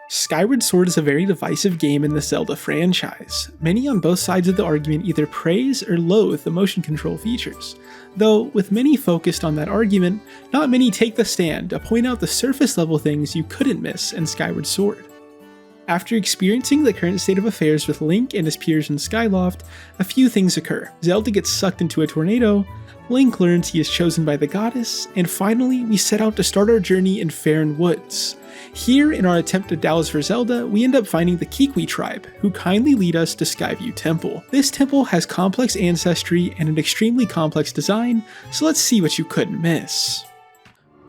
Skyward Sword is a very divisive game in the Zelda franchise. Many on both sides of the argument either praise or loathe the motion control features. Though, with many focused on that argument, not many take the stand to point out the surface level things you couldn't miss in Skyward Sword. After experiencing the current state of affairs with Link and his peers in Skyloft, a few things occur. Zelda gets sucked into a tornado, Link learns he is chosen by the goddess, and finally we set out to start our journey in Faron Woods. Here, in our attempt to douse for Zelda, we end up finding the Kiwi tribe, who kindly lead us to Skyview Temple. This temple has complex ancestry and an extremely complex design, so let's see what you couldn't miss.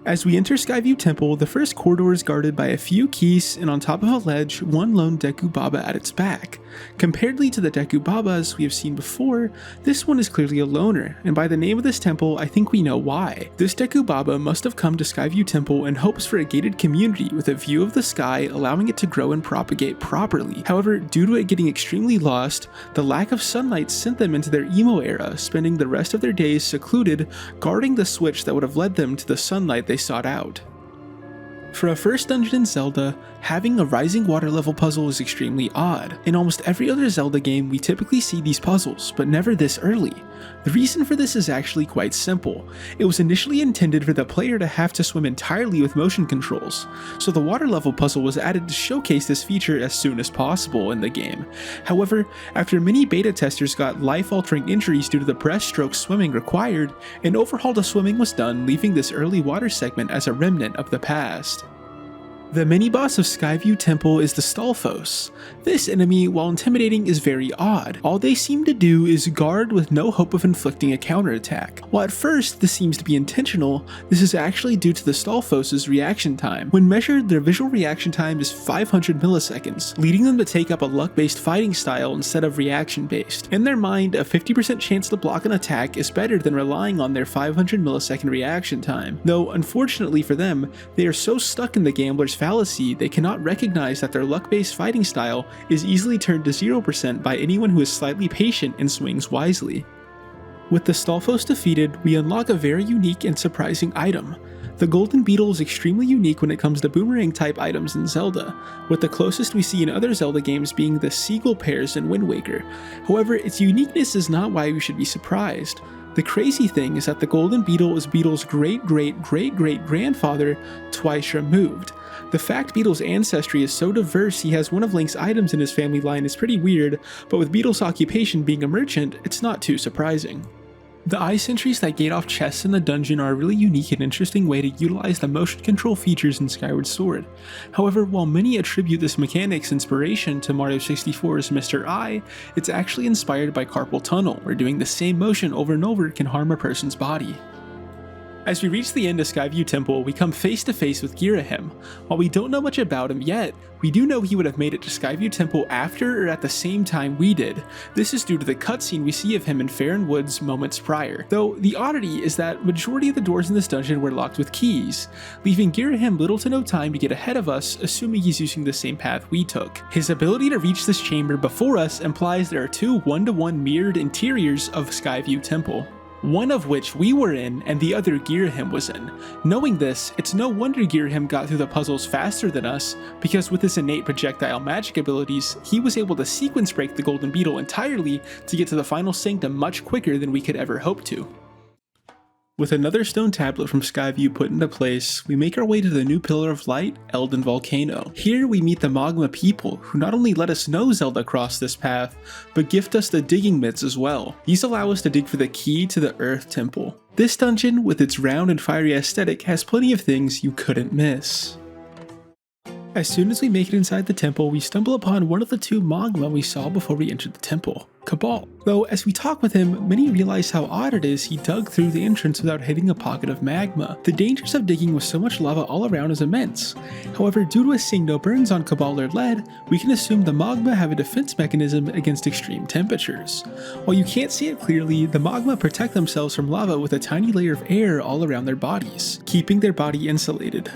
As we enter Skyview Temple, the first corridor is guarded by a few keys, and on top of a ledge, one lone Deku Baba at its back. Comparedly to the Deku Babas we have seen before, this one is clearly a loner, and by the name of this temple, I think we know why. This Deku Baba must have come to Skyview Temple in hopes for a gated community with a view of the sky, allowing it to grow and propagate properly. However, due to it getting extremely lost, the lack of sunlight sent them into their emo era, spending the rest of their days secluded, guarding the switch that would have led them to the sunlight they sought out. For a first dungeon in Zelda, having a rising water level puzzle is extremely odd. In almost every other Zelda game, we typically see these puzzles, but never this early. The reason for this is actually quite simple. It was initially intended for the player to have to swim entirely with motion controls, so the water level puzzle was added to showcase this feature as soon as possible in the game. However, after many beta testers got life-altering injuries due to the breaststroke swimming required, an overhaul to swimming was done, leaving this early water segment as a remnant of the past. The mini-boss of Skyview Temple is the Stalfos. This enemy, while intimidating, is very odd. All they seem to do is guard with no hope of inflicting a counterattack. While at first this seems to be intentional, this is actually due to the Stalfos' reaction time. When measured, their visual reaction time is 500 milliseconds, leading them to take up a luck-based fighting style instead of reaction-based. In their mind, a 50% chance to block an attack is better than relying on their 500 millisecond reaction time. Though, unfortunately for them, they are so stuck in the gambler's fallacy, they cannot recognize that their luck-based fighting style is easily turned to 0% by anyone who is slightly patient and swings wisely. With the Stalfos defeated, we unlock a very unique and surprising item. The Golden Beetle is extremely unique when it comes to boomerang type items in Zelda, with the closest we see in other Zelda games being the Seagull pairs in Wind Waker. However, its uniqueness is not why we should be surprised. The crazy thing is that the Golden Beetle is Beetle's great-great-great-great-grandfather twice removed. The fact Beetle's ancestry is so diverse he has one of Link's items in his family line is pretty weird, but with Beetle's occupation being a merchant, it's not too surprising. The eye sentries that gate off chests in the dungeon are a really unique and interesting way to utilize the motion control features in Skyward Sword. However, while many attribute this mechanic's inspiration to Mario 64's Mr. Eye, it's actually inspired by carpal tunnel, where doing the same motion over and over can harm a person's body. As we reach the end of Skyview Temple, we come face to face with Girahim. While we don't know much about him yet, we do know he would have made it to Skyview Temple after or at the same time we did. This is due to the cutscene we see of him in Faron Woods moments prior. Though the oddity is that majority of the doors in this dungeon were locked with keys, leaving Girahim little to no time to get ahead of us, assuming he's using the same path we took. His ability to reach this chamber before us implies there are two 1-to-1 mirrored interiors of Skyview Temple, one of which we were in and the other Girahim was in. Knowing this, it's no wonder Girahim got through the puzzles faster than us, because with his innate projectile magic abilities, he was able to sequence break the Golden Beetle entirely to get to the final sanctum much quicker than we could ever hope to. With another stone tablet from Skyview put into place, we make our way to the new Pillar of Light, Elden Volcano. Here we meet the Magma people, who not only let us know Zelda crossed this path, but gift us the digging mitts as well. These allow us to dig for the key to the Earth Temple. This dungeon, with its round and fiery aesthetic, has plenty of things you couldn't miss. As soon as we make it inside the temple, we stumble upon one of the two Magma we saw before we entered the temple, Cabal. Though, as we talk with him, many realize how odd it is he dug through the entrance without hitting a pocket of magma. The dangers of digging with so much lava all around is immense. However, due to us seeing no burns on Cabal or lead, we can assume the Magma have a defense mechanism against extreme temperatures. While you can't see it clearly, the Magma protect themselves from lava with a tiny layer of air all around their bodies, keeping their body insulated.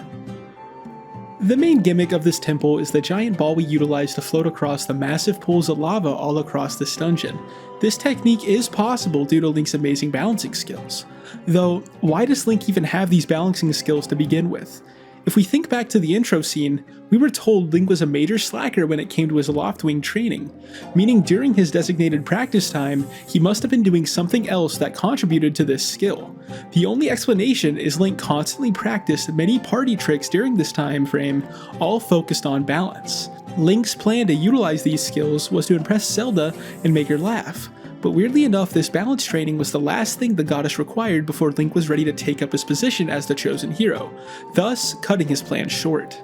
The main gimmick of this temple is the giant ball we utilize to float across the massive pools of lava all across this dungeon. This technique is possible due to Link's amazing balancing skills. Though, why does Link even have these balancing skills to begin with? If we think back to the intro scene, we were told Link was a major slacker when it came to his Loftwing training, meaning during his designated practice time, he must have been doing something else that contributed to this skill. The only explanation is Link constantly practiced many party tricks during this time frame, all focused on balance. Link's plan to utilize these skills was to impress Zelda and make her laugh, but weirdly enough, this balance training was the last thing the goddess required before Link was ready to take up his position as the chosen hero, thus cutting his plan short.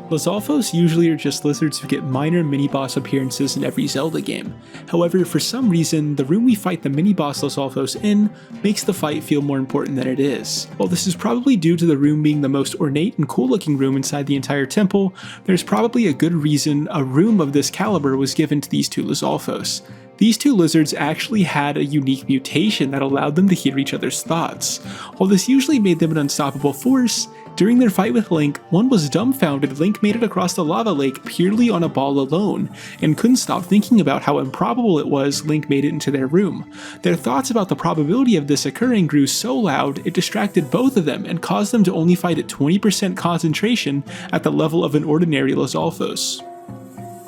Lizalfos usually are just lizards who get minor mini-boss appearances in every Zelda game. However, for some reason, the room we fight the mini-boss Lizalfos in makes the fight feel more important than it is. While this is probably due to the room being the most ornate and cool-looking room inside the entire temple, there's probably a good reason a room of this caliber was given to these two Lizalfos. These two lizards actually had a unique mutation that allowed them to hear each other's thoughts. While this usually made them an unstoppable force, during their fight with Link, one was dumbfounded Link made it across the lava lake purely on a ball alone, and couldn't stop thinking about how improbable it was Link made it into their room. Their thoughts about the probability of this occurring grew so loud it distracted both of them and caused them to only fight at 20% concentration at the level of an ordinary Lizalfos.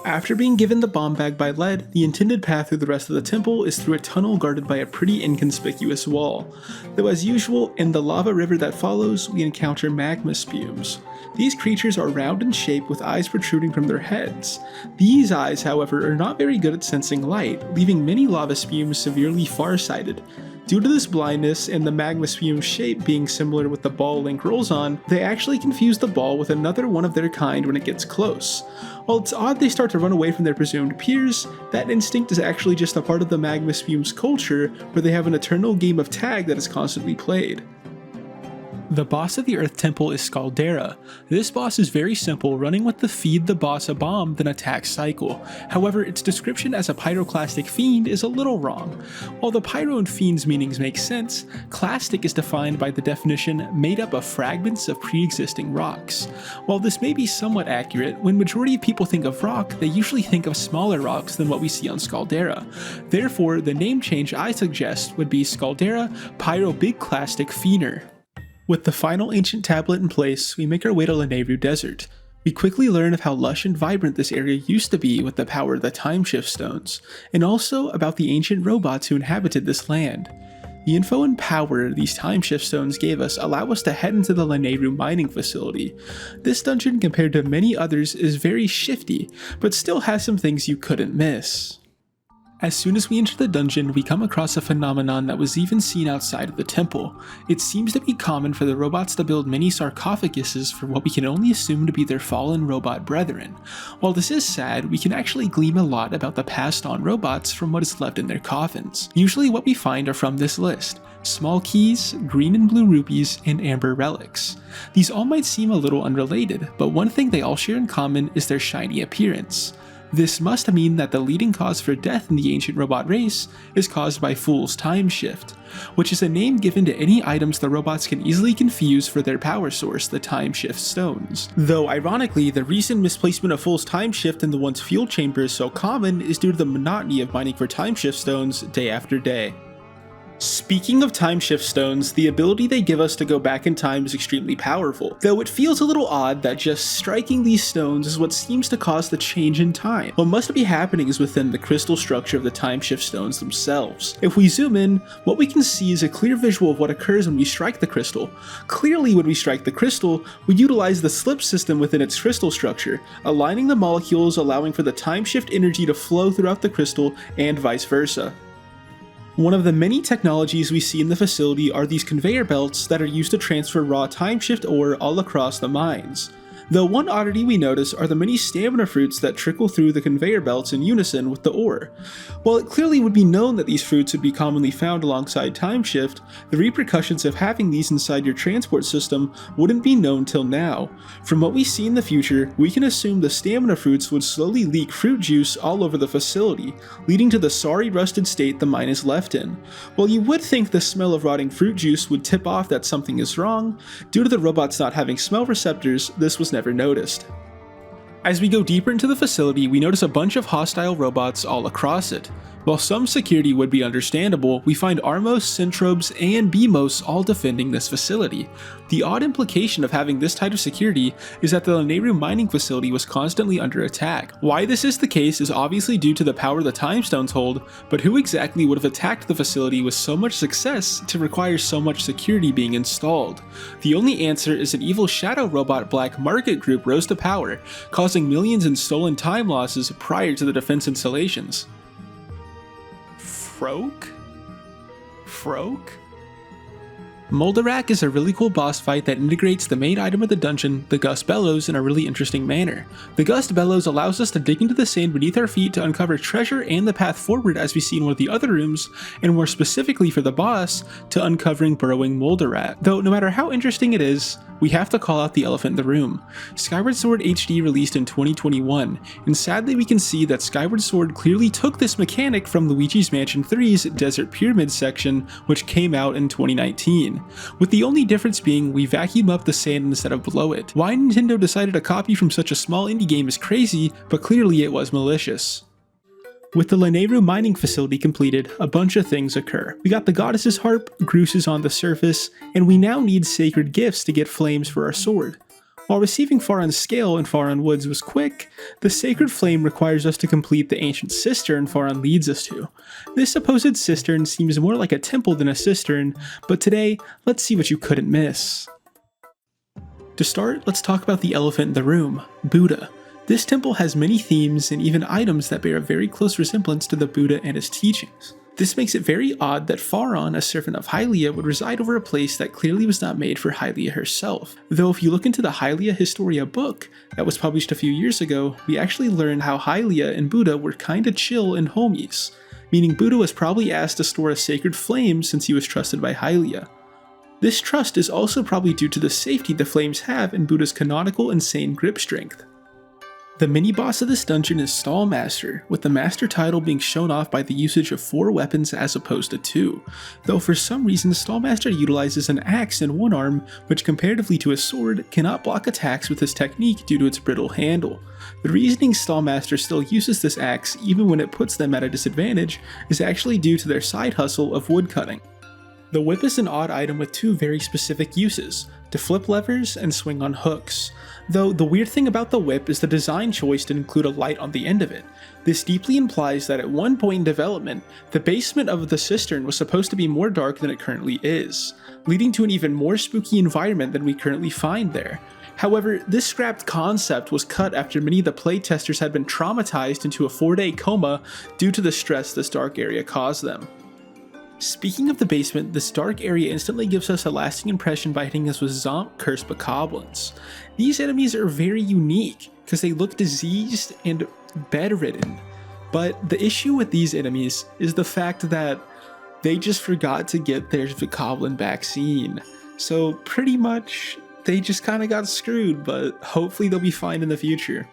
After being given the bomb bag by Led, the intended path through the rest of the temple is through a tunnel guarded by a pretty inconspicuous wall. Though as usual, in the lava river that follows, we encounter magma spumes. These creatures are round in shape with eyes protruding from their heads. These eyes, however, are not very good at sensing light, leaving many lava spumes severely farsighted. Due to this blindness and the magma spume's shape being similar with the ball Link rolls on, they actually confuse the ball with another one of their kind when it gets close. While it's odd they start to run away from their presumed peers, that instinct is actually just a part of the magma spume's culture, where they have an eternal game of tag that is constantly played. The boss of the Earth Temple is Scaldera. This boss is very simple, running with the feed the boss a bomb then attack cycle. However, its description as a pyroclastic fiend is a little wrong. While the pyro and fiend's meanings make sense, clastic is defined by the definition made up of fragments of pre-existing rocks. While this may be somewhat accurate, when majority of people think of rock, they usually think of smaller rocks than what we see on Scaldera. Therefore, the name change I suggest would be Scaldera Pyrobigclastic Fiener. With the final ancient tablet in place, we make our way to Lanayru Desert. We quickly learn of how lush and vibrant this area used to be with the power of the Timeshift Stones, and also about the ancient robots who inhabited this land. The info and power these Timeshift Stones gave us allow us to head into the Lanayru mining facility. This dungeon, compared to many others, is very shifty, but still has some things you couldn't miss. As soon as we enter the dungeon, we come across a phenomenon that was even seen outside of the temple. It seems to be common for the robots to build many sarcophaguses for what we can only assume to be their fallen robot brethren. While this is sad, we can actually glean a lot about the passed on robots from what is left in their coffins. Usually what we find are from this list: small keys, green and blue rupees, and amber relics. These all might seem a little unrelated, but one thing they all share in common is their shiny appearance. This must mean that the leading cause for death in the ancient robot race is caused by Fool's Time Shift, which is a name given to any items the robots can easily confuse for their power source, the Timeshift Stones. Though ironically, the recent misplacement of Fool's Time Shift in the once fuel chamber is so common is due to the monotony of mining for Timeshift Stones day after day. Speaking of Timeshift Stones, the ability they give us to go back in time is extremely powerful, though it feels a little odd that just striking these stones is what seems to cause the change in time. What must be happening is within the crystal structure of the Timeshift Stones themselves. If we zoom in, what we can see is a clear visual of what occurs when we strike the crystal. Clearly, when we strike the crystal, we utilize the slip system within its crystal structure, aligning the molecules, allowing for the timeshift energy to flow throughout the crystal and vice versa. One of the many technologies we see in the facility are these conveyor belts that are used to transfer raw timeshift ore all across the mines. Though one oddity we notice are the many stamina fruits that trickle through the conveyor belts in unison with the ore. While it clearly would be known that these fruits would be commonly found alongside timeshift, the repercussions of having these inside your transport system wouldn't be known till now. From what we see in the future, we can assume the stamina fruits would slowly leak fruit juice all over the facility, leading to the sorry rusted state the mine is left in. While you would think the smell of rotting fruit juice would tip off that something is wrong, due to the robots not having smell receptors, this was never noticed. As we go deeper into the facility, we notice a bunch of hostile robots all across it. While some security would be understandable, we find Armos, Centrobes, and Beamos all defending this facility. The odd implication of having this type of security is that the Lanayru mining facility was constantly under attack. Why this is the case is obviously due to the power the time stones hold, but who exactly would have attacked the facility with so much success to require so much security being installed? The only answer is an evil shadow robot black market group rose to power, causing millions in stolen time losses prior to the defense installations. Froak? Moldarak is a really cool boss fight that integrates the main item of the dungeon, the Gust Bellows, in a really interesting manner. The Gust Bellows allows us to dig into the sand beneath our feet to uncover treasure and the path forward as we see in one of the other rooms, and more specifically for the boss, to uncovering burrowing Moldarak. Though no matter how interesting it is, we have to call out the elephant in the room. Skyward Sword HD released in 2021, and sadly we can see that Skyward Sword clearly took this mechanic from Luigi's Mansion 3's Desert Pyramid section, which came out in 2019. With the only difference being we vacuum up the sand instead of below it. Why Nintendo decided to copy from such a small indie game is crazy, but clearly it was malicious. With the Lanayru mining facility completed, a bunch of things occur. We got the Goddess's Harp, Groose is on the surface, and we now need sacred gifts to get flames for our sword. While receiving Faron's Scale in Faron Woods was quick, the Sacred Flame requires us to complete the ancient cistern Faron leads us to. This supposed cistern seems more like a temple than a cistern, but today, let's see what you couldn't miss. To start, let's talk about the elephant in the room, Buddha. This temple has many themes and even items that bear a very close resemblance to the Buddha and his teachings. This makes it very odd that Faron, a servant of Hylia, would reside over a place that clearly was not made for Hylia herself. Though if you look into the Hylia Historia book that was published a few years ago, we actually learn how Hylia and Buddha were kinda chill and homies, meaning Buddha was probably asked to store a sacred flame since he was trusted by Hylia. This trust is also probably due to the safety the flames have in Buddha's canonical insane grip strength. The mini-boss of this dungeon is Stallmaster, with the master title being shown off by the usage of 4 weapons as opposed to 2, though for some reason Stallmaster utilizes an axe in one arm, which comparatively to a sword, cannot block attacks with this technique due to its brittle handle. The reasoning Stallmaster still uses this axe even when it puts them at a disadvantage is actually due to their side hustle of woodcutting. The whip is an odd item with 2 very specific uses, to flip levers and swing on hooks. Though the weird thing about the whip is the design choice to include a light on the end of it. This deeply implies that at one point in development, the basement of the cistern was supposed to be more dark than it currently is, leading to an even more spooky environment than we currently find there. However, this scrapped concept was cut after many of the playtesters had been traumatized into a 4-day coma due to the stress this dark area caused them. Speaking of the basement, this dark area instantly gives us a lasting impression by hitting us with Zomp cursed bokoblins. These enemies are very unique because they look diseased and bedridden, but the issue with these enemies is the fact that they just forgot to get their bokoblin vaccine. So pretty much they just kinda got screwed, but hopefully they'll be fine in the future.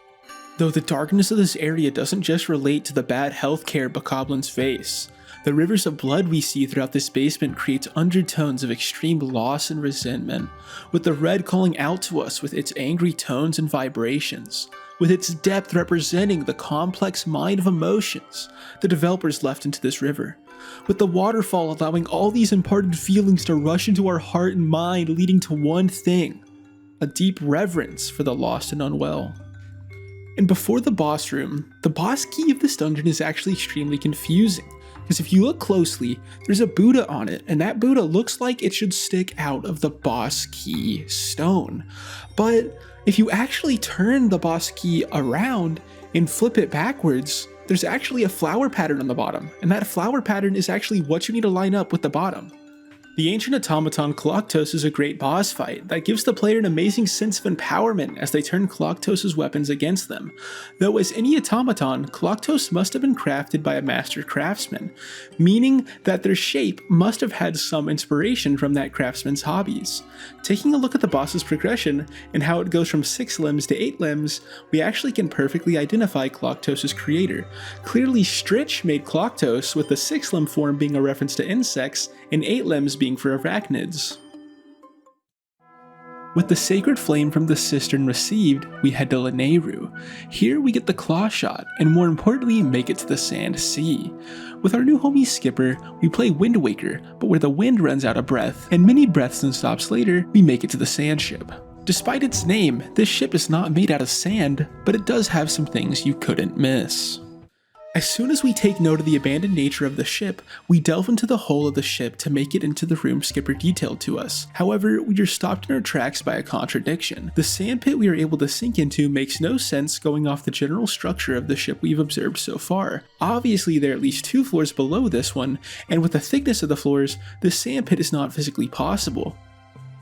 Though the darkness of this area doesn't just relate to the bad healthcare bokoblins face. The rivers of blood we see throughout this basement creates undertones of extreme loss and resentment, with the red calling out to us with its angry tones and vibrations, with its depth representing the complex mind of emotions the developers left into this river, with the waterfall allowing all these imparted feelings to rush into our heart and mind, leading to one thing, a deep reverence for the lost and unwell. And before the boss room, the boss key of this dungeon is actually extremely confusing. Because if you look closely, there's a Buddha on it, and that Buddha looks like it should stick out of the boss key stone. But if you actually turn the boss key around and flip it backwards, there's actually a flower pattern on the bottom, and that flower pattern is actually what you need to line up with the bottom. The ancient automaton Koloktos is a great boss fight that gives the player an amazing sense of empowerment as they turn Koloktos' weapons against them. Though as any automaton, Koloktos must have been crafted by a master craftsman, meaning that their shape must have had some inspiration from that craftsman's hobbies. Taking a look at the boss's progression and how it goes from 6 limbs to 8 limbs, we actually can perfectly identify Koloktos' creator. Clearly Stritch made Koloktos, with the 6-limb form being a reference to insects and 8 limbs being for arachnids. With the sacred flame from the Cistern received, we head to Lanayru. Here we get the claw shot, and more importantly, make it to the Sand Sea. With our new homie Skipper, we play Wind Waker, but where the wind runs out of breath, and many breaths and stops later, we make it to the sand ship. Despite its name, this ship is not made out of sand, but it does have some things you couldn't miss. As soon as we take note of the abandoned nature of the ship, we delve into the hull of the ship to make it into the room Skipper detailed to us. However, we are stopped in our tracks by a contradiction. The sand pit we are able to sink into makes no sense going off the general structure of the ship we've observed so far. Obviously, there are at least 2 floors below this one, and with the thickness of the floors, the sand pit is not physically possible.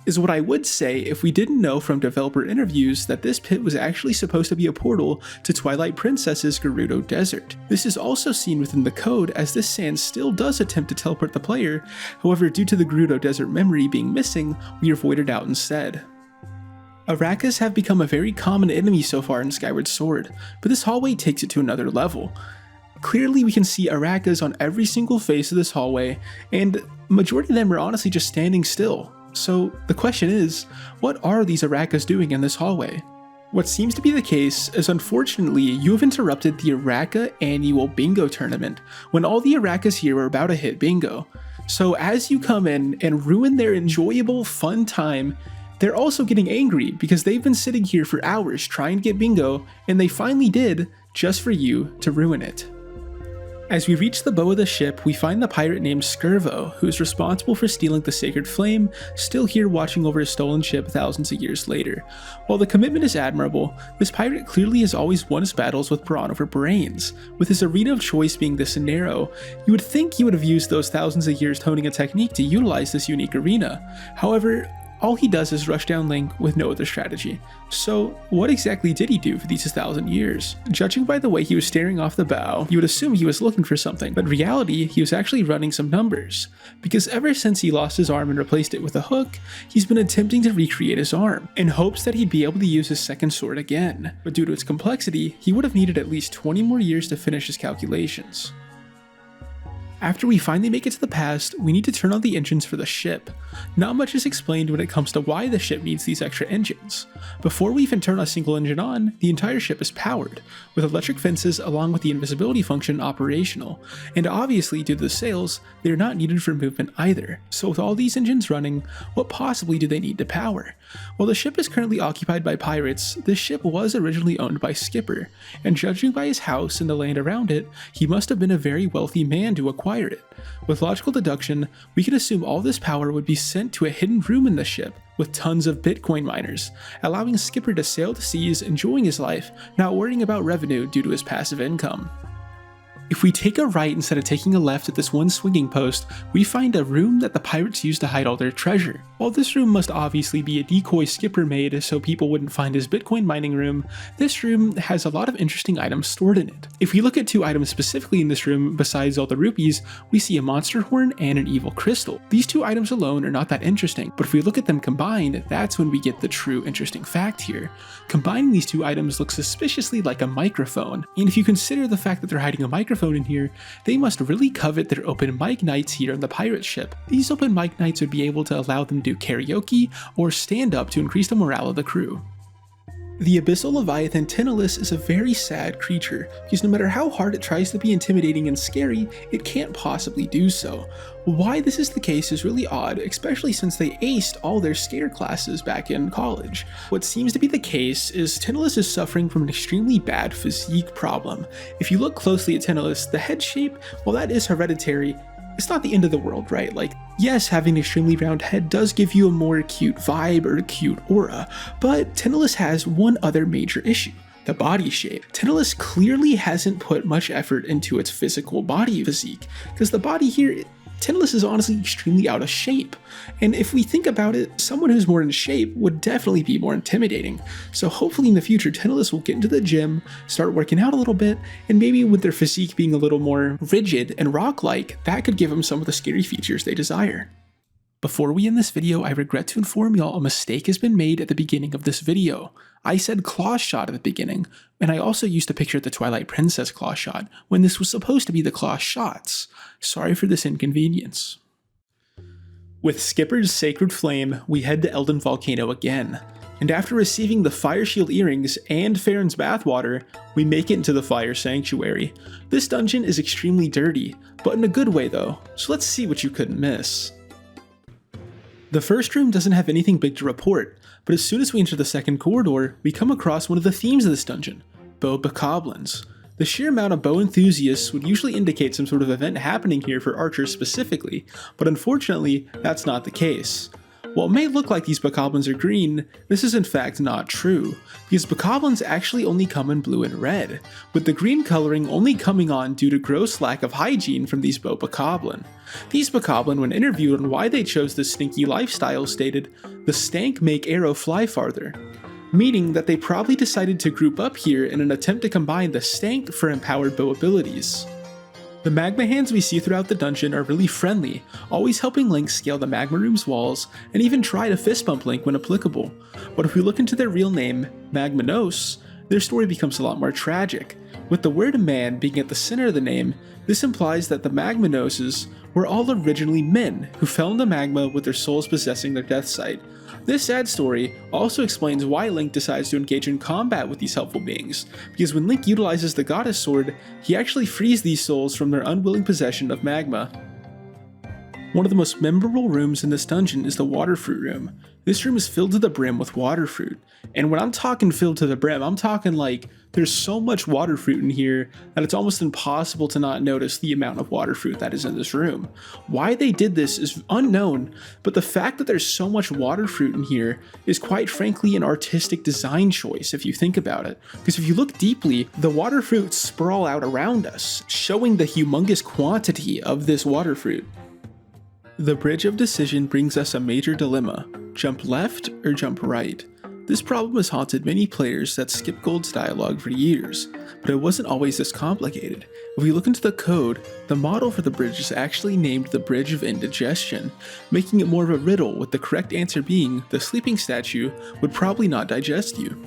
Is what I would say if we didn't know from developer interviews that this pit was actually supposed to be a portal to Twilight Princess's Gerudo Desert. This is also seen within the code, as this sand still does attempt to teleport the player, however due to the Gerudo Desert memory being missing, we are voided out instead. Arachas have become a very common enemy so far in Skyward Sword, but this hallway takes it to another level. Clearly we can see Arachas on every single face of this hallway, and majority of them are honestly just standing still. So the question is, what are these Arachas doing in this hallway? What seems to be the case is, unfortunately, you have interrupted the Aracha annual bingo tournament when all the Arachas here are about to hit bingo. So as you come in and ruin their enjoyable fun time, they're also getting angry because they've been sitting here for hours trying to get bingo, and they finally did, just for you to ruin it. As we reach the bow of the ship, we find the pirate named Skirvo, who is responsible for stealing the sacred flame, still here watching over his stolen ship thousands of years later. While the commitment is admirable, this pirate clearly has always won his battles with brawn over brains. With his arena of choice being this narrow, you would think he would have used those thousands of years honing a technique to utilize this unique arena. However, all he does is rush down Link with no other strategy. So what exactly did he do for these 1,000 years? Judging by the way he was staring off the bow, you would assume he was looking for something, but in reality, he was actually running some numbers. Because ever since he lost his arm and replaced it with a hook, he's been attempting to recreate his arm, in hopes that he'd be able to use his second sword again. But due to its complexity, he would have needed at least 20 more years to finish his calculations. After we finally make it to the past, we need to turn on the engines for the ship. Not much is explained when it comes to why the ship needs these extra engines. Before we even turn a single engine on, the entire ship is powered, with electric fences along with the invisibility function operational, and obviously due to the sails, they are not needed for movement either. So with all these engines running, what possibly do they need to power? While the ship is currently occupied by pirates, this ship was originally owned by Skipper, and judging by his house and the land around it, he must have been a very wealthy man to acquire it. With logical deduction, we can assume all this power would be sent to a hidden room in the ship with tons of Bitcoin miners, allowing Skipper to sail the seas enjoying his life, not worrying about revenue due to his passive income. If we take a right instead of taking a left at this one swinging post, we find a room that the pirates use to hide all their treasure. While this room must obviously be a decoy Skipper made so people wouldn't find his Bitcoin mining room, this room has a lot of interesting items stored in it. If we look at 2 items specifically in this room besides all the rupees, we see a monster horn and an evil crystal. These 2 items alone are not that interesting, but if we look at them combined, that's when we get the true interesting fact here. Combining these 2 items looks suspiciously like a microphone, and if you consider the fact that they're hiding a microphone in here, they must really covet their open mic nights here on the pirate ship. These open mic nights would be able to allow them to do karaoke or stand up to increase the morale of the crew. The abyssal leviathan Tinilus is a very sad creature, because no matter how hard it tries to be intimidating and scary, it can't possibly do so. Why this is the case is really odd, especially since they aced all their scare classes back in college. What seems to be the case is Tinilus is suffering from an extremely bad physique problem. If you look closely at Tinilus, the head shape, while that is hereditary, it's not the end of the world, right? Like, yes, having an extremely round head does give you a more cute vibe or a cute aura, but Tinilus has one other major issue: the body shape. Tinilus clearly hasn't put much effort into its physical body physique, because the body here, Tinilus is honestly extremely out of shape. And if we think about it, someone who's more in shape would definitely be more intimidating. So hopefully in the future, Tinilus will get into the gym, start working out a little bit, and maybe with their physique being a little more rigid and rock-like, that could give them some of the scary features they desire. Before we end this video, I regret to inform y'all a mistake has been made at the beginning of this video. I said claw shot at the beginning, and I also used a picture of the Twilight Princess claw shot, when this was supposed to be the claw shots. Sorry for this inconvenience. With Skipper's Sacred Flame, we head to Elden Volcano again, and after receiving the Fire Shield Earrings and Farron's Bathwater, we make it into the Fire Sanctuary. This dungeon is extremely dirty, but in a good way though, so let's see what you couldn't miss. The first room doesn't have anything big to report, but as soon as we enter the second corridor, we come across one of the themes of this dungeon, bow bokoblins. The sheer amount of bow enthusiasts would usually indicate some sort of event happening here for archers specifically, but unfortunately, that's not the case. While it may look like these bokoblins are green, this is in fact not true, because bokoblins actually only come in blue and red, with the green coloring only coming on due to gross lack of hygiene from these bow bokoblin. These bokoblin, when interviewed on why they chose this stinky lifestyle, stated, "The stank make arrow fly farther," meaning that they probably decided to group up here in an attempt to combine the stank for empowered bow abilities. The magma hands we see throughout the dungeon are really friendly, always helping Link scale the magma room's walls and even try to fist bump Link when applicable. But if we look into their real name, Magmanos, their story becomes a lot more tragic. With the word man being at the center of the name, this implies that the Magmanoses were all originally men who fell into magma with their souls possessing their death sight. This sad story also explains why Link decides to engage in combat with these helpful beings, because when Link utilizes the Goddess Sword, he actually frees these souls from their unwilling possession of magma. One of the most memorable rooms in this dungeon is the Water Fruit Room. This room is filled to the brim with water fruit, and when I'm talking filled to the brim, I'm talking like there's so much water fruit in here that it's almost impossible to not notice the amount of water fruit that is in this room. Why they did this is unknown, but the fact that there's so much water fruit in here is quite frankly an artistic design choice if you think about it, because if you look deeply, the water fruit sprawl out around us, showing the humongous quantity of this water fruit. The Bridge of Decision brings us a major dilemma: jump left or jump right. This problem has haunted many players that skip Gold's dialogue for years, but it wasn't always this complicated. If we look into the code, the model for the bridge is actually named the Bridge of Indigestion, making it more of a riddle, with the correct answer being the sleeping statue would probably not digest you.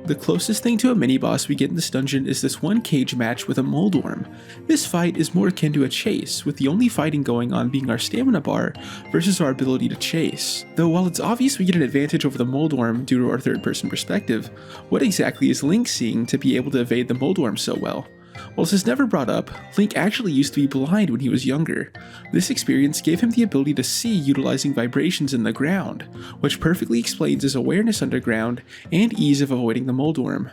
The closest thing to a mini-boss we get in this dungeon is this one cage match with a moldworm. This fight is more akin to a chase, with the only fighting going on being our stamina bar versus our ability to chase. Though while it's obvious we get an advantage over the moldworm due to our third-person perspective, what exactly is Link seeing to be able to evade the moldworm so well? While this is never brought up, Link actually used to be blind when he was younger. This experience gave him the ability to see utilizing vibrations in the ground, which perfectly explains his awareness underground and ease of avoiding the moldworm.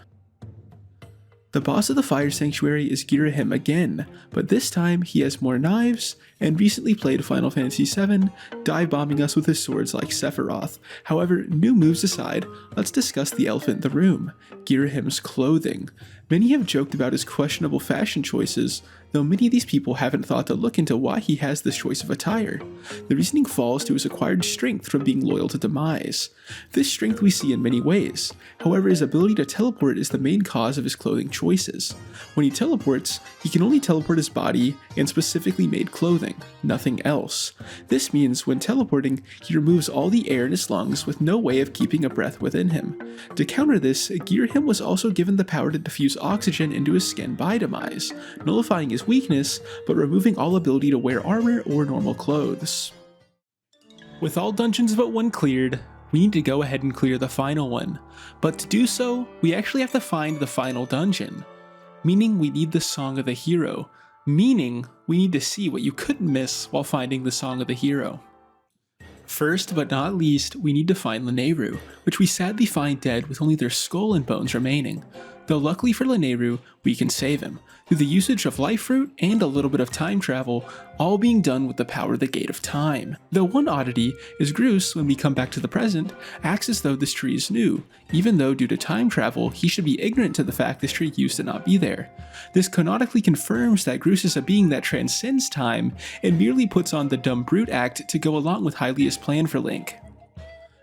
The boss of the Fire Sanctuary is Girahim again, but this time he has more knives, and recently played Final Fantasy VII, dive bombing us with his swords like Sephiroth. However, new moves aside, let's discuss the elephant in the room, Girahim's clothing. Many have joked about his questionable fashion choices, though many of these people haven't thought to look into why he has this choice of attire. The reasoning falls to his acquired strength from being loyal to Demise. This strength we see in many ways, however his ability to teleport is the main cause of his clothing choices. When he teleports, he can only teleport his body and specifically made clothing, nothing else. This means when teleporting, he removes all the air in his lungs with no way of keeping a breath within him. To counter this, Girahim was also given the power to diffuse oxygen into his skin by Demise, nullifying his weakness, but removing all ability to wear armor or normal clothes. With all dungeons but one cleared, we need to go ahead and clear the final one. But to do so, we actually have to find the final dungeon. Meaning we need the Song of the Hero. Meaning we need to see what you couldn't miss while finding the Song of the Hero. First but not least, we need to find Lanayru, which we sadly find dead with only their skull and bones remaining. Though luckily for Lanayru, we can save him, through the usage of Life Fruit and a little bit of time travel, all being done with the power of the Gate of Time. Though one oddity is Groose, when we come back to the present, acts as though this tree is new, even though due to time travel, he should be ignorant to the fact this tree used to not be there. This canonically confirms that Groose is a being that transcends time, and merely puts on the dumb brute act to go along with Hylia's plan for Link.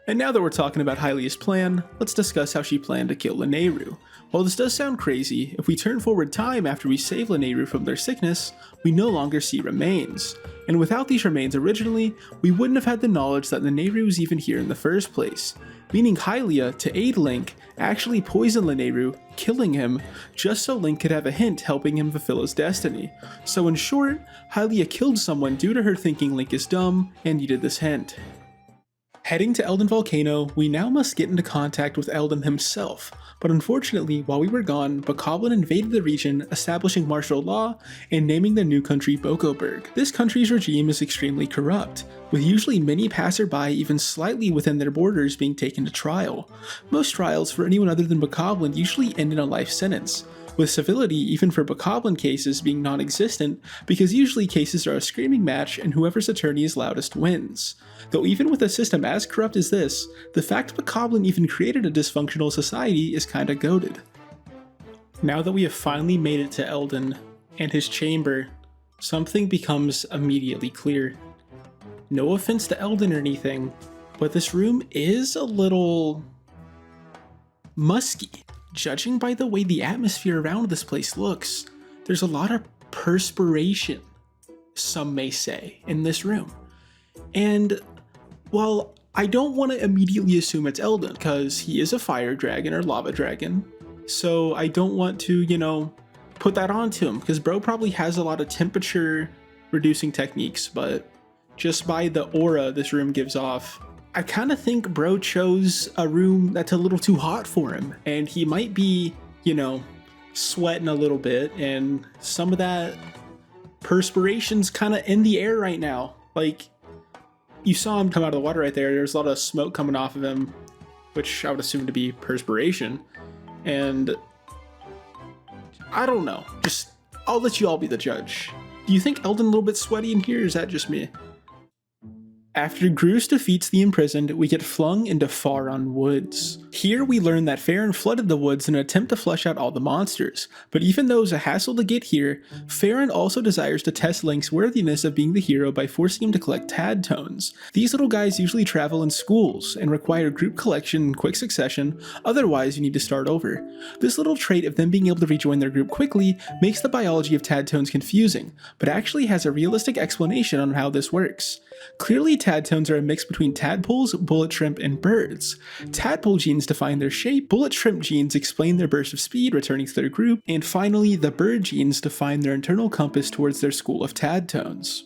And now that we're talking about Hylia's plan, let's discuss how she planned to kill Lanayru. While this does sound crazy, if we turn forward time after we save Lanayru from their sickness, we no longer see remains. And without these remains originally, we wouldn't have had the knowledge that Lanayru was even here in the first place. Meaning Hylia, to aid Link, actually poisoned Lanayru, killing him, just so Link could have a hint helping him fulfill his destiny. So in short, Hylia killed someone due to her thinking Link is dumb and needed this hint. Heading to Eldin Volcano, we now must get into contact with Eldin himself, but unfortunately, while we were gone, Bokoblin invaded the region, establishing martial law and naming the new country Bokoburg. This country's regime is extremely corrupt, with usually many passerby even slightly within their borders being taken to trial. Most trials for anyone other than Bokoblin usually end in a life sentence, with civility even for Bokoblin cases being non-existent because usually cases are a screaming match and whoever's attorney is loudest wins. Though even with a system as corrupt as this, the fact Bokoblin even created a dysfunctional society is kinda goated. Now that we have finally made it to Eldin and his chamber, something becomes immediately clear. No offense to Eldin or anything, but this room is a little musky. Judging by the way the atmosphere around this place looks, there's a lot of perspiration, some may say, in this room. And while I don't want to immediately assume it's Eldin, because he is a fire dragon or lava dragon, so I don't want to, put that onto him, because bro probably has a lot of temperature reducing techniques, but just by the aura this room gives off, I kind of think bro chose a room that's a little too hot for him, and he might be, sweating a little bit, and some of that perspiration's kind of in the air right now. Like, you saw him come out of the water right there, there's a lot of smoke coming off of him, which I would assume to be perspiration, and I don't know, I'll let you all be the judge. Do you think Eldin a little bit sweaty in here, or is that just me? After Grus defeats the imprisoned, we get flung into Faron Woods. Here we learn that Farron flooded the woods in an attempt to flush out all the monsters, but even though it's a hassle to get here, Farron also desires to test Link's worthiness of being the hero by forcing him to collect Tad Tones. These little guys usually travel in schools and require group collection in quick succession, otherwise you need to start over. This little trait of them being able to rejoin their group quickly makes the biology of Tad Tones confusing, but actually has a realistic explanation on how this works. Clearly, Tad Tones are a mix between tadpoles, bullet shrimp, and birds. Tadpole genes define their shape, bullet shrimp genes explain their burst of speed returning to their group, and finally, the bird genes define their internal compass towards their school of Tad Tones.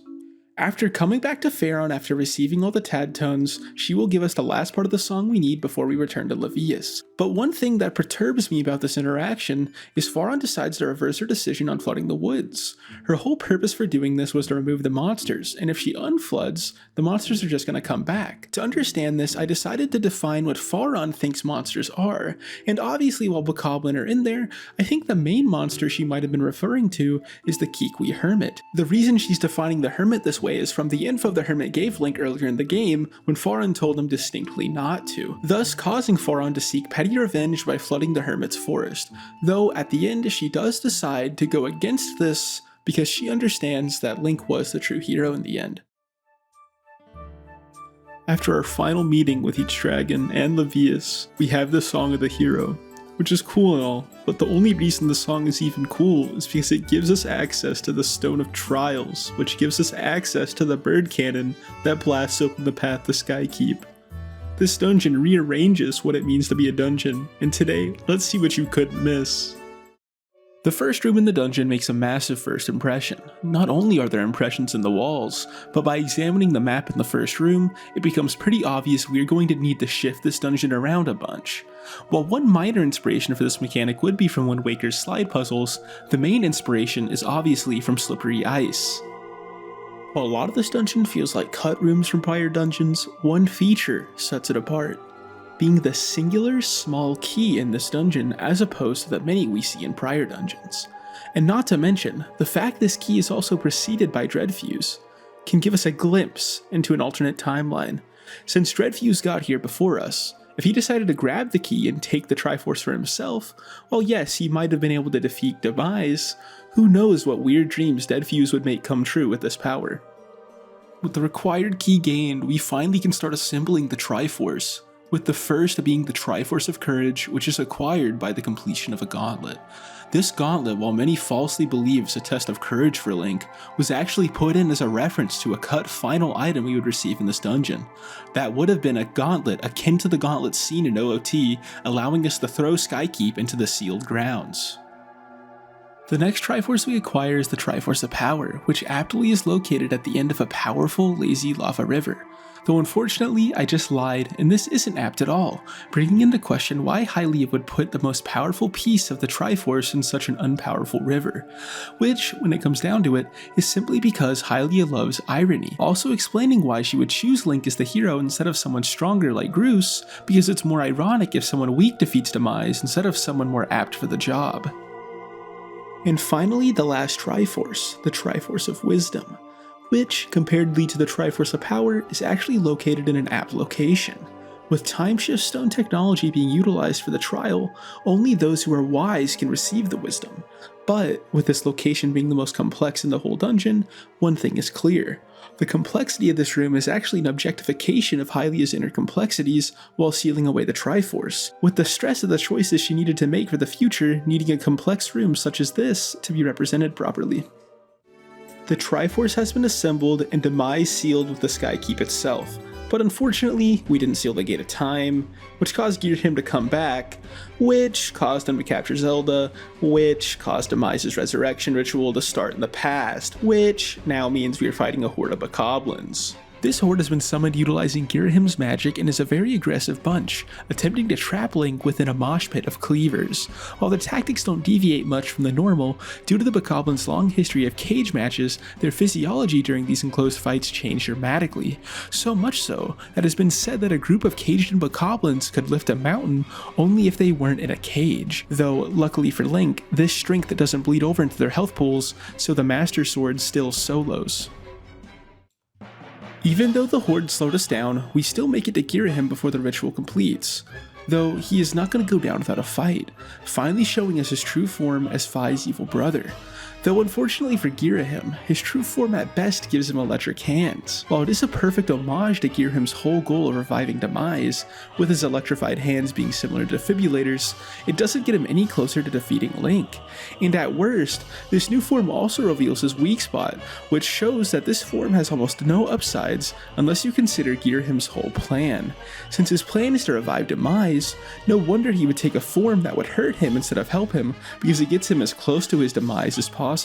After coming back to Farron after receiving all the Tad Tones, she will give us the last part of the song we need before we return to Levius. But one thing that perturbs me about this interaction is Farron decides to reverse her decision on flooding the woods. Her whole purpose for doing this was to remove the monsters, and if she unfloods, the monsters are just going to come back. To understand this, I decided to define what Farron thinks monsters are, and obviously while Bokoblin are in there, I think the main monster she might have been referring to is the Kikwi Hermit. The reason she's defining the Hermit this way is from the info the Hermit gave Link earlier in the game when Farron told him distinctly not to, thus causing Farron to seek petty revenge by flooding the Hermit's forest, though at the end she does decide to go against this because she understands that Link was the true hero in the end. After our final meeting with each dragon and Levius, we have the Song of the Hero, which is cool and all, but the only reason the song is even cool is because it gives us access to the Stone of Trials, which gives us access to the bird cannon that blasts open the path to Skykeep. This dungeon rearranges what it means to be a dungeon, and today, let's see what you couldn't miss. The first room in the dungeon makes a massive first impression. Not only are there impressions in the walls, but by examining the map in the first room, it becomes pretty obvious we're going to need to shift this dungeon around a bunch. While one minor inspiration for this mechanic would be from Wind Waker's slide puzzles, the main inspiration is obviously from Slippery Ice. While a lot of this dungeon feels like cut rooms from prior dungeons, one feature sets it apart, being the singular small key in this dungeon as opposed to the many we see in prior dungeons. And not to mention, the fact this key is also preceded by Dreadfuse can give us a glimpse into an alternate timeline. Since Dreadfuse got here before us, if he decided to grab the key and take the Triforce for himself, well yes, he might have been able to defeat Demise. Who knows what weird dreams Dreadfuse would make come true with this power. With the required key gained, we finally can start assembling the Triforce, with the first being the Triforce of Courage, which is acquired by the completion of a gauntlet. This gauntlet, while many falsely believe is a test of courage for Link, was actually put in as a reference to a cut final item we would receive in this dungeon. That would have been a gauntlet akin to the gauntlet seen in OOT, allowing us to throw Skykeep into the sealed grounds. The next Triforce we acquire is the Triforce of Power, which aptly is located at the end of a powerful, lazy lava river. Though unfortunately, I just lied, and this isn't apt at all, bringing into question why Hylia would put the most powerful piece of the Triforce in such an unpowerful river, which, when it comes down to it, is simply because Hylia loves irony, also explaining why she would choose Link as the hero instead of someone stronger like Groose, because it's more ironic if someone weak defeats Demise instead of someone more apt for the job. And finally, the last Triforce, the Triforce of Wisdom, which, comparedly to the Triforce of Power, is actually located in an apt location. With time shift stone technology being utilized for the trial, only those who are wise can receive the wisdom. But, with this location being the most complex in the whole dungeon, one thing is clear. The complexity of this room is actually an objectification of Hylia's inner complexities while sealing away the Triforce, with the stress of the choices she needed to make for the future needing a complex room such as this to be represented properly. The Triforce has been assembled and Demise sealed with the Skykeep itself, but unfortunately we didn't seal the Gate of Time, which caused Ghirahim to come back, which caused him to capture Zelda, which caused Demise's resurrection ritual to start in the past, which now means we are fighting a horde of bokoblins. This horde has been summoned utilizing Ghirahim's magic and is a very aggressive bunch, attempting to trap Link within a mosh pit of cleavers. While the tactics don't deviate much from the normal, due to the bokoblins' long history of cage matches, their physiology during these enclosed fights changed dramatically. So much so that it has been said that a group of caged-in bokoblins could lift a mountain only if they weren't in a cage. Though, luckily for Link, this strength doesn't bleed over into their health pools, so the Master Sword still solos. Even though the horde slowed us down, we still make it to Ghirahim before the ritual completes, though he is not going to go down without a fight, finally showing us his true form as Phi's evil brother. Though unfortunately for Ghirahim, his true form at best gives him electric hands. While it is a perfect homage to Ghirahim's whole goal of reviving Demise, with his electrified hands being similar to defibrillators, it doesn't get him any closer to defeating Link. And at worst, this new form also reveals his weak spot, which shows that this form has almost no upsides unless you consider Ghirahim's whole plan. Since his plan is to revive Demise, no wonder he would take a form that would hurt him instead of help him, because it gets him as close to his demise as possible.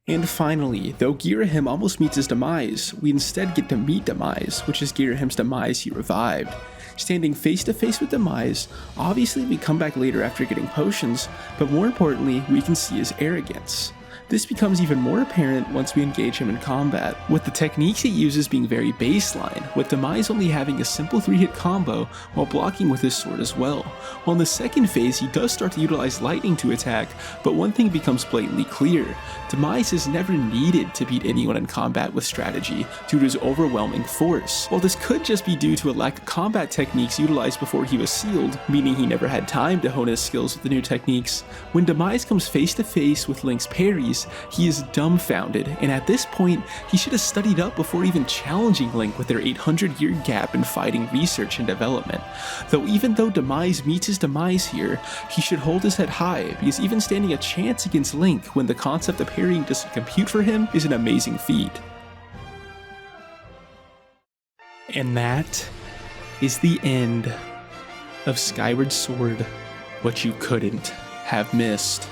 And finally, though Ghirahim almost meets his demise, we instead get to meet Demise, which is Ghirahim's demise he revived. Standing face to face with Demise, obviously we come back later after getting potions, but more importantly, we can see his arrogance. This becomes even more apparent once we engage him in combat, with the techniques he uses being very baseline, with Demise only having a simple 3-hit combo while blocking with his sword as well. While in the second phase he does start to utilize lightning to attack, but one thing becomes blatantly clear: Demise has never needed to beat anyone in combat with strategy due to his overwhelming force. While this could just be due to a lack of combat techniques utilized before he was sealed, meaning he never had time to hone his skills with the new techniques, when Demise comes face to face with Link's parries, he is dumbfounded, and at this point, he should have studied up before even challenging Link with their 800-year gap in fighting research and development. Though even though Demise meets his demise here, he should hold his head high, because even standing a chance against Link when the concept of parrying doesn't compute for him is an amazing feat. And that is the end of Skyward Sword, what you couldn't have missed.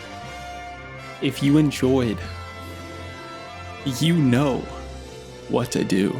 If you enjoyed, you know what to do.